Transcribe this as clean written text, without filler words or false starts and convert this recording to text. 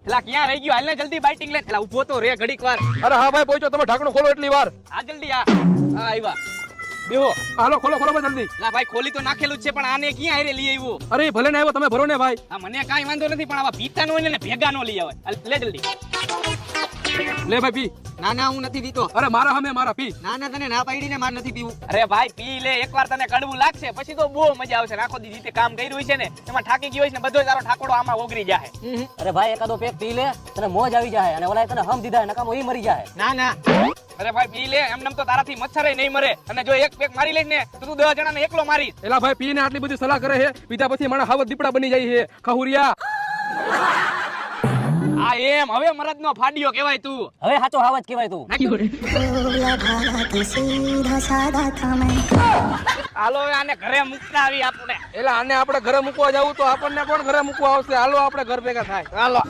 એલા ક્યાં રહી ગયો? હાલ ને જલ્દી બાઇટિંગ લે. એલા ઊભો તો રે ઘડીક વાર. અરે હા ભાઈ પહોંચો, તમે ઢાંકણું ખોલો એટલી વાર. આ જલ્દી આ આવ્યા. બેહો. હાલો ખોલો ખોલો ભાઈ જલ્દી. એલા ભાઈ ખોલી તો નાખેલું જ છે, પણ આને ક્યાં હારે લઈ આવ્યો? અરે ભલે ને આવ્યો, તમે ભરો ને ભાઈ. આ મને કાઈ વાંધો નથી, પણ આવા પીતા નો હોય ને ભેગા નો લઈ આવે. લે જલ્દી. લે ભાઈ પી. ના ના હું નથી પીતો. અરે મારા હમે મારા પી. ના ના તને ના પાડીને માર નથી પીવું. અરે ભાઈ પી લે, એકવાર તને કડવું લાગશે પછી તો બહુ મજા આવશે. આખો દી રીતે કામ કર્યું છે ને એમાં થાકી ગયો છે ને બધો તારો ઠાકોડો આમાં ઓગરી જાય. અરે ભાઈ એકાદો પેક પી લે, તને મોજ આવી જાય અને ઓલા તને હમ દીધા નકામો ઈ મરી જાય. ના ના અરે ભાઈ પી લે, એમનેમ તો તારાથી મચ્છરે નહીં મરે. અને જો એક પેક મારી લઈશ ને તો તું 10 જણાને એકલો મારીશ. એલા ભાઈ પીને આટલી બધી સલાહ કરે છે, પીધા પછી મારા હાવત દીપડા બની જાય છે. ખહુરિયા. આ એમ હવે મરદ નો ફાડ્યો કહેવાય તું. હવે સાચો હાવજ કહેવાય તું. હાલો હવે આને ઘરે મૂકતા આવી આપણે. એલા આને આપણે ઘરે મૂકવા જાવું તો આપણને કોણ ઘરે મૂકવા આવશે? હાલો આપણે ઘર ભેગા થાય. હાલો.